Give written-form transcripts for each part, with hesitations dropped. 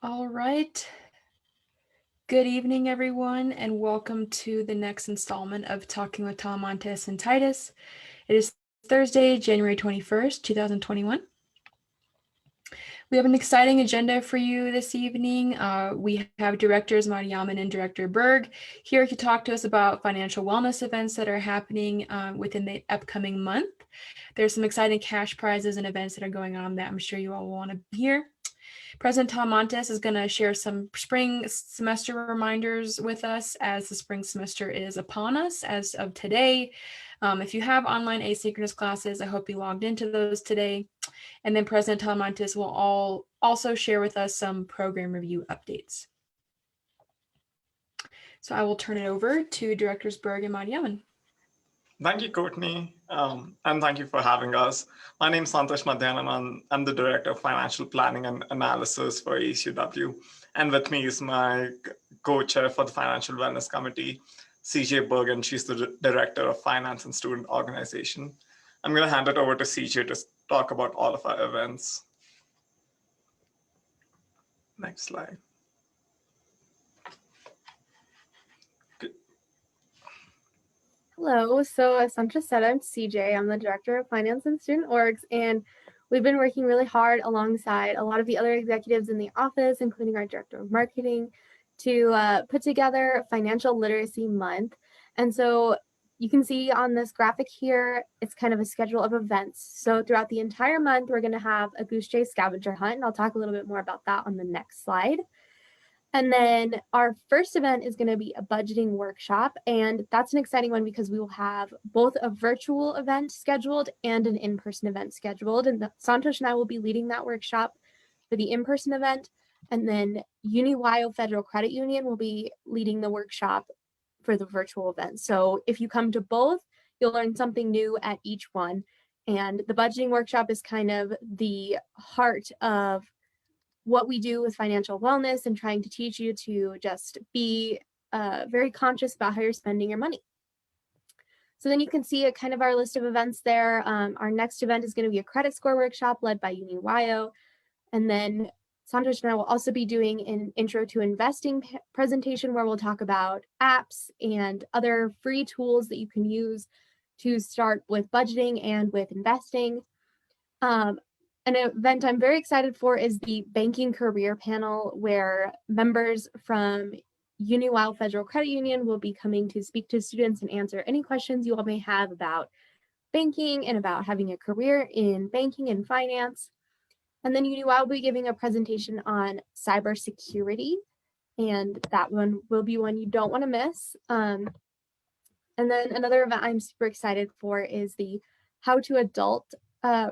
All right. Good evening, everyone, and welcome to the next installment of Talking with Talamantes and Titus. It is Thursday, January 21st, 2021. We have an exciting agenda for you this evening. We have Directors Mariaman and Director Berg here to talk to us about financial wellness events that are happening within the upcoming month. There's some exciting cash prizes and events that are going on that I'm sure you all want to hear. President Talamantes is going to share some spring semester reminders with us as the spring semester is upon us as of today. If you have online asynchronous classes, I hope you logged into those today. And then President Talamantes will also share with us some program review updates. So I will turn it over to Directors Berg and Madhyaman. Thank you, Courtney, and thank you for having us. My name is Santosh Madhyanam, and I'm the Director of Financial Planning and Analysis for ECUW. And with me is my co-chair for the Financial Wellness Committee, CJ Bergen. She's the Director of Finance and Student Organization. I'm going to hand it over to CJ to talk about all of our events. Next slide. Hello, so as Santra said, I'm CJ. I'm the Director of Finance and Student Orgs, and we've been working really hard alongside a lot of the other executives in the office, including our Director of Marketing, to put together Financial Literacy Month. And so you can see on this graphic here, it's kind of a schedule of events. So throughout the entire month, we're going to have a goose chase scavenger hunt, and I'll talk a little bit more about that on the next slide. And then our first event is going to be a budgeting workshop, and that's an exciting one because we will have both a virtual event scheduled and an in-person event scheduled. And Santosh and I will be leading that workshop for the in-person event, and then UniWyo Federal Credit Union will be leading the workshop for the virtual event. So if you come to both, you'll learn something new at each one. And the budgeting workshop is kind of the heart of what we do with financial wellness and trying to teach you to just be very conscious about how you're spending your money. So then you can see a kind of our list of events there. Our next event is going to be a credit score workshop led by UniWyo. And then Santosh and I will also be doing an intro to investing presentation where we'll talk about apps and other free tools that you can use to start with budgeting and with investing. An event I'm very excited for is the Banking Career Panel, where members from UniWyo Federal Credit Union will be coming to speak to students and answer any questions you all may have about banking and about having a career in banking and finance. And then UniWyo will be giving a presentation on cybersecurity, and that one will be one you don't want to miss. And then another event I'm super excited for is the How to Adult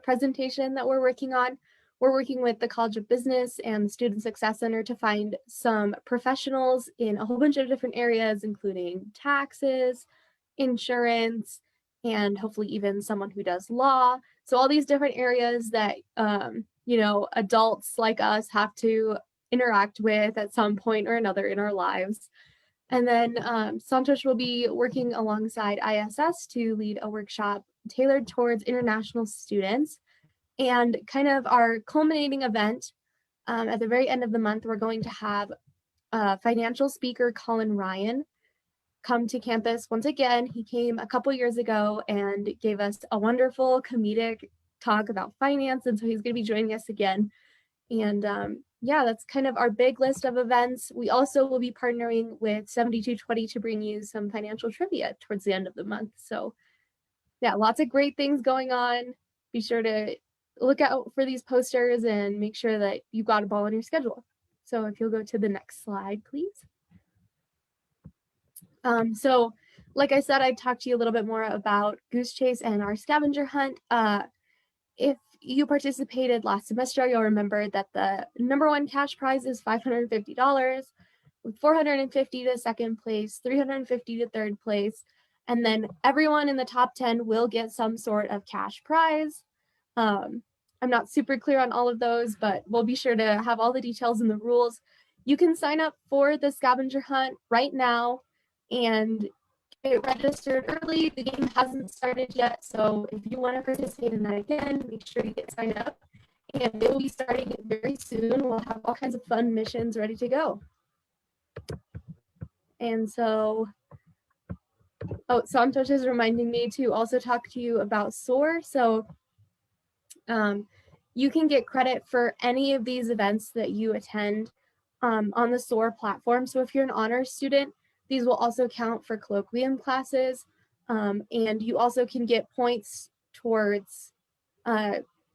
presentation that we're working on. We're working with the College of Business and the Student Success Center to find some professionals in a whole bunch of different areas, including taxes, insurance, and hopefully even someone who does law. So all these different areas that, adults like us have to interact with at some point or another in our lives. And then Santosh will be working alongside ISS to lead a workshop tailored towards international students. And kind of our culminating event at the very end of the month, we're going to have financial speaker Colin Ryan come to campus once again. He came a couple years ago and gave us a wonderful comedic talk about finance. And so he's going to be joining us again. And yeah, that's kind of our big list of events. We also will be partnering with 7220 to bring you some financial trivia towards the end of the month. So yeah, lots of great things going on. Be sure to look out for these posters and make sure that you've got a ball in your schedule. So if you'll go to the next slide, please. So like I said, I talked to you a little bit more about Goose Chase and our scavenger hunt. If you participated last semester, you'll remember that the number one cash prize is $550, with $450 to second place, $350 to third place, and then everyone in the top 10 will get some sort of cash prize. I'm not super clear on all of those, but we'll be sure to have all the details in the rules. You can sign up for the scavenger hunt right now and get registered early. The game hasn't started yet, so if you want to participate in that again, make sure you get signed up. and it will be starting very soon. We'll have all kinds of fun missions ready to go. And so, Santosh is reminding me to also talk to you about SOAR. So you can get credit for any of these events that you attend on the SOAR platform. So if you're an honors student, these will also count for colloquium classes. And you also can get points towards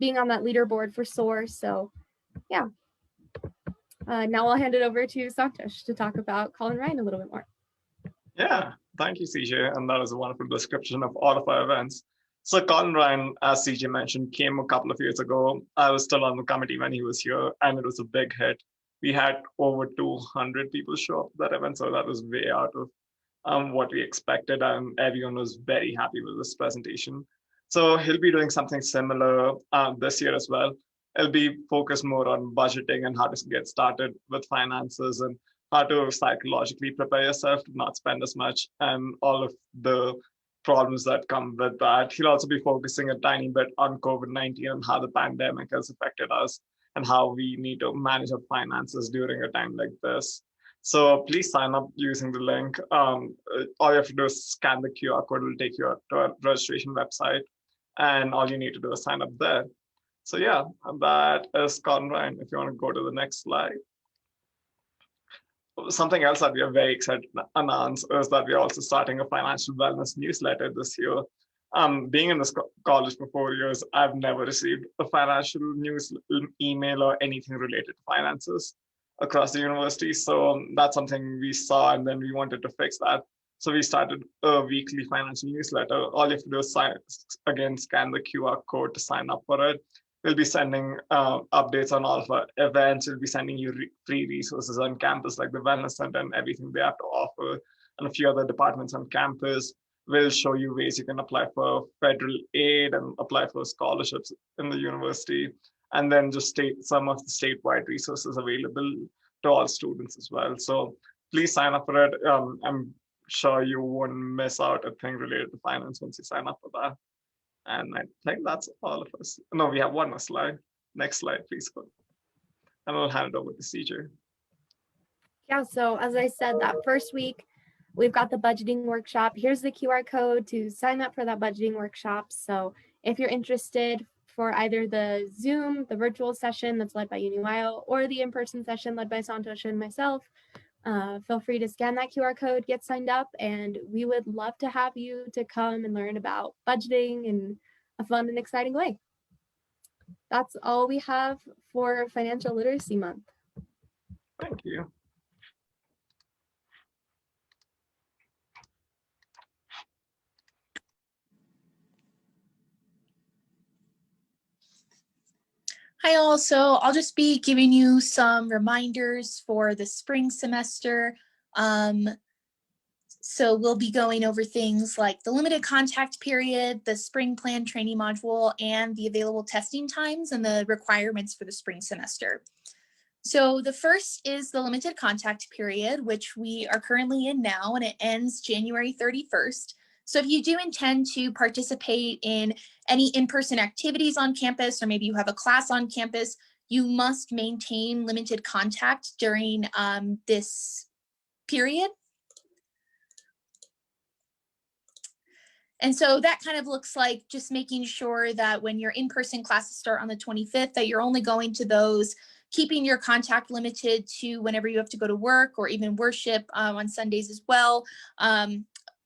being on that leaderboard for SOAR. So yeah. Now I'll hand it over to Santosh to talk about Colin Ryan a little bit more. Yeah, thank you, CJ. And that was a wonderful description of all of our events. So Colin Ryan, as CJ mentioned, came a couple of years ago. I was still on the committee when he was here, and it was a big hit. We had over 200 people show up to that event, so that was way out of what we expected, and everyone was very happy with this presentation. So he'll be doing something similar this year as well. It'll be focused more on budgeting and how to get started with finances and how to psychologically prepare yourself to not spend as much and all of the problems that come with that. He'll also be focusing a tiny bit on COVID-19 and how the pandemic has affected us and how we need to manage our finances during a time like this. So please sign up using the link. All you have to do is scan the QR code. It will take you to our registration website. And all you need to do is sign up there. So yeah, that is Colin Ryan. If you want to go to the next slide. Something else that we are very excited to announce is that we are also starting a financial wellness newsletter this year. Being in this college for 4 years, I've never received a financial news email or anything related to finances across the university. So that's something we saw, and then we wanted to fix that. So we started a weekly financial newsletter. All you have to do is scan the QR code to sign up for it. We'll be sending updates on all of our events. We'll be sending you free resources on campus, like the Wellness Center and everything they have to offer, and a few other departments on campus. We'll show you ways you can apply for federal aid and apply for scholarships in the university, and then just state some of the statewide resources available to all students as well. So please sign up for it. I'm sure you won't miss out a thing related to finance once you sign up for that. And I think that's all of us. No, we have one more slide. Next slide, please go. And I'll hand it over to CJ. Yeah, so as I said, that first week, we've got the budgeting workshop. Here's the QR code to sign up for that budgeting workshop. So if you're interested for either the Zoom, the virtual session that's led by UniWyo, or the in-person session led by Santosh and myself, feel free to scan that QR code, get signed up, and we would love to have you to come and learn about budgeting in a fun and exciting way. That's all we have for Financial Literacy Month. Thank you. Hi all, so I'll just be giving you some reminders for the spring semester. So we'll be going over things like the limited contact period, the spring plan training module, and the available testing times and the requirements for the spring semester. So the first is the limited contact period, which we are currently in now, and it ends January 31st. So if you do intend to participate in any in-person activities on campus, or maybe you have a class on campus, you must maintain limited contact during this period. And so that kind of looks like just making sure that when your in-person classes start on the 25th, that you're only going to those, keeping your contact limited to whenever you have to go to work or even worship on Sundays as well.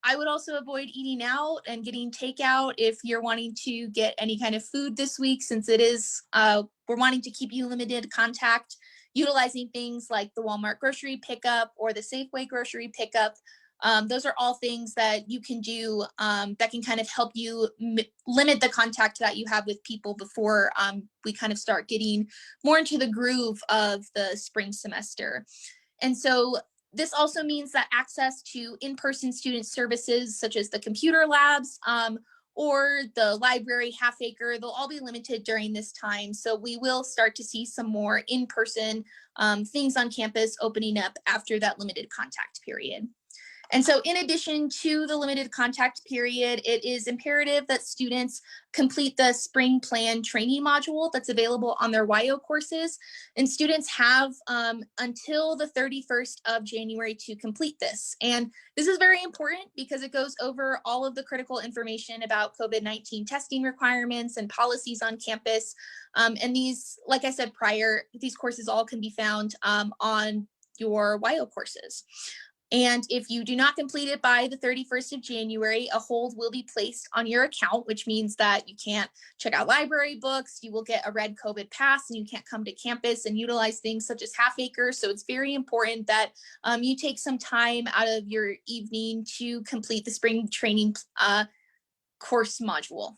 I would also avoid eating out and getting takeout if you're wanting to get any kind of food this week, since it is, we're wanting to keep you limited contact, utilizing things like the Walmart grocery pickup or the Safeway grocery pickup. Those are all things that you can do that can kind of help you limit the contact that you have with people before we kind of start getting more into the groove of the spring semester. And so this also means that access to in-person student services such as the computer labs or the library half acre, they'll all be limited during this time. So we will start to see some more in-person things on campus opening up after that limited contact period. And so in addition to the limited contact period, it is imperative that students complete the spring plan training module that's available on their YO courses. And students have until the 31st of January to complete this. And this is very important because it goes over all of the critical information about COVID-19 testing requirements and policies on campus. And these, like I said prior, these courses all can be found on your YO courses. And if you do not complete it by the 31st of January, a hold will be placed on your account, which means that you can't check out library books, you will get a red COVID pass, and you can't come to campus and utilize things such as half acre. So it's very important that you take some time out of your evening to complete the spring training course module.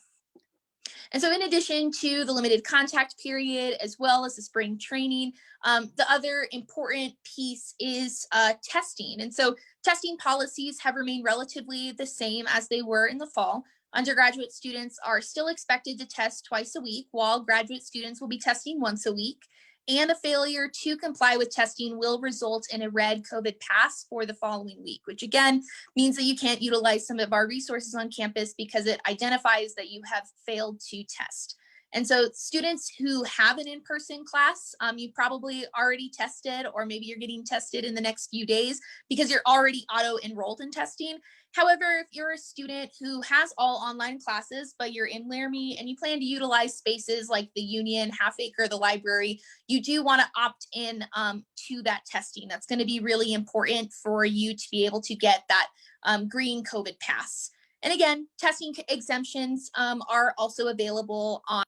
And so in addition to the limited contact period, as well as the spring training, the other important piece is testing. And so testing policies have remained relatively the same as they were in the fall. Undergraduate students are still expected to test twice a week, while graduate students will be testing once a week. And a failure to comply with testing will result in a red COVID pass for the following week, which again means that you can't utilize some of our resources on campus because it identifies that you have failed to test. And so students who have an in-person class, you probably already tested, or maybe you're getting tested in the next few days because you're already auto-enrolled in testing. However, if you're a student who has all online classes, but you're in Laramie and you plan to utilize spaces like the Union, Half Acre, the library, you do want to opt in to that testing. That's going to be really important for you to be able to get that green COVID pass. And again, testing exemptions are also available on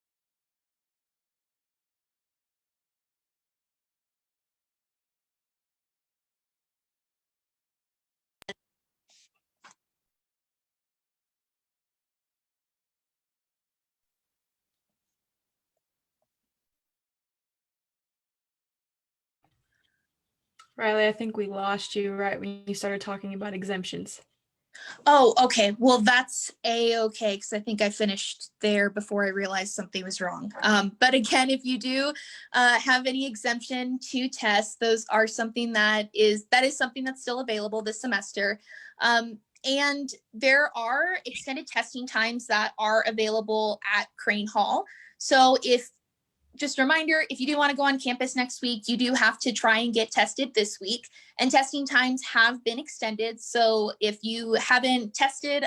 Riley, I think we lost you right when you started talking about exemptions. Oh, okay. Well, that's a-okay, because I think I finished there before I realized something was wrong. But again, if you do have any exemption to tests, those are something that is something that's still available this semester. And there are extended testing times that are available at Crane Hall. So just a reminder, if you do want to go on campus next week, you do have to try and get tested this week. And testing times have been extended. So if you haven't tested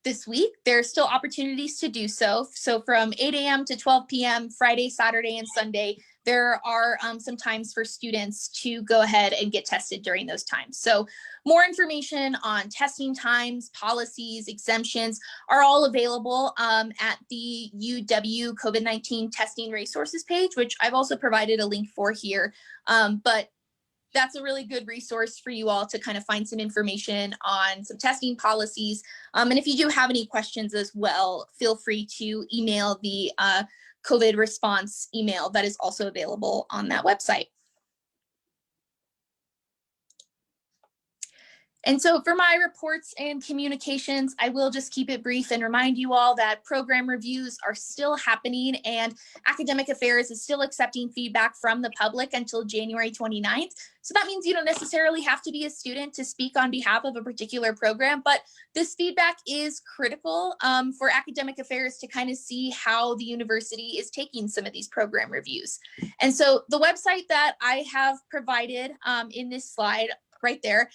this week, there's still opportunities to do so. So from 8 a.m. to 12 p.m., Friday, Saturday, and Sunday, there are some times for students to go ahead and get tested during those times. So more information on testing times, policies, exemptions are all available at the UW COVID-19 testing resources page, which I've also provided a link for here. But that's a really good resource for you all to kind of find some information on some testing policies. And if you do have any questions as well, feel free to email the COVID response email that is also available on that website. And so for my reports and communications, I will just keep it brief and remind you all that program reviews are still happening and Academic Affairs is still accepting feedback from the public until January 29th. So that means you don't necessarily have to be a student to speak on behalf of a particular program, but this feedback is critical for Academic Affairs to kind of see how the university is taking some of these program reviews. And so the website that I have provided in this slide right there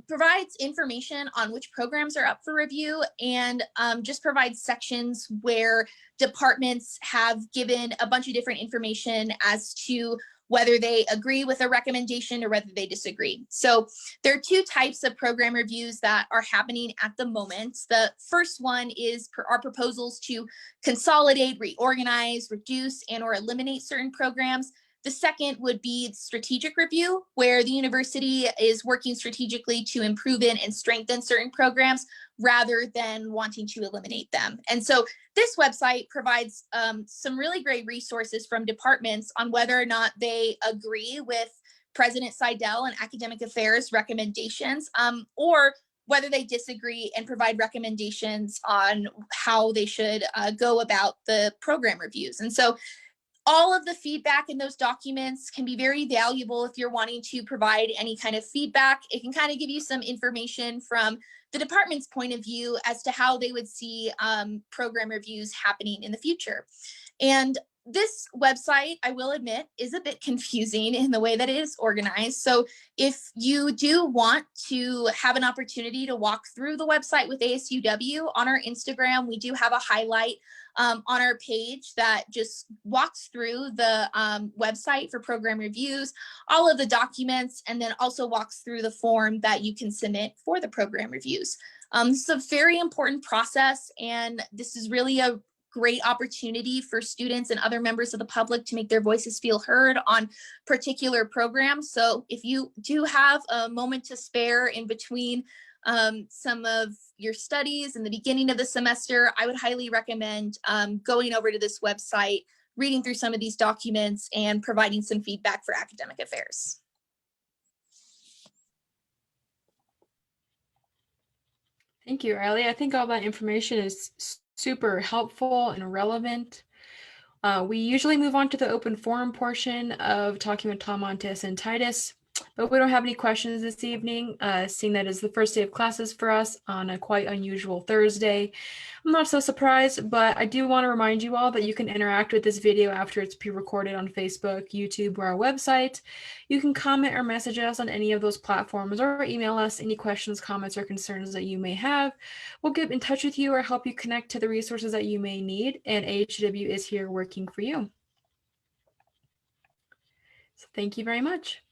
provides information on which programs are up for review and just provides sections where departments have given a bunch of different information as to whether they agree with a recommendation or whether they disagree. So there are two types of program reviews that are happening at the moment. The first one is our proposals to consolidate, reorganize, reduce, and or eliminate certain programs. The second would be strategic review, where the university is working strategically to improve in and strengthen certain programs rather than wanting to eliminate them. And so this website provides some really great resources from departments on whether or not they agree with President Seidel and Academic Affairs recommendations, or whether they disagree and provide recommendations on how they should go about the program reviews. And so all of the feedback in those documents can be very valuable if you're wanting to provide any kind of feedback. It can kind of give you some information from the department's point of view as to how they would see program reviews happening in the future. And this website, I will admit, is a bit confusing in the way that it is organized. So if you do want to have an opportunity to walk through the website with ASUW, on our Instagram, we do have a highlight on our page that just walks through the website for program reviews, all of the documents, and then also walks through the form that you can submit for the program reviews. This is a very important process, and this is really a great opportunity for students and other members of the public to make their voices feel heard on particular programs. So if you do have a moment to spare in between some of your studies in the beginning of the semester, I would highly recommend going over to this website, reading through some of these documents, and providing some feedback for academic affairs. Thank you, Riley. I think all that information is super helpful and relevant. We usually move on to the open forum portion of talking with Talamantes and Titus, but we don't have any questions this evening, seeing that it's the first day of classes for us on a quite unusual Thursday. I'm not so surprised, but I do want to remind you all that you can interact with this video after it's pre-recorded on Facebook, YouTube, or our website. You can comment or message us on any of those platforms or email us any questions, comments, or concerns that you may have. We'll get in touch with you or help you connect to the resources that you may need, and AHW is here working for you. So thank you very much.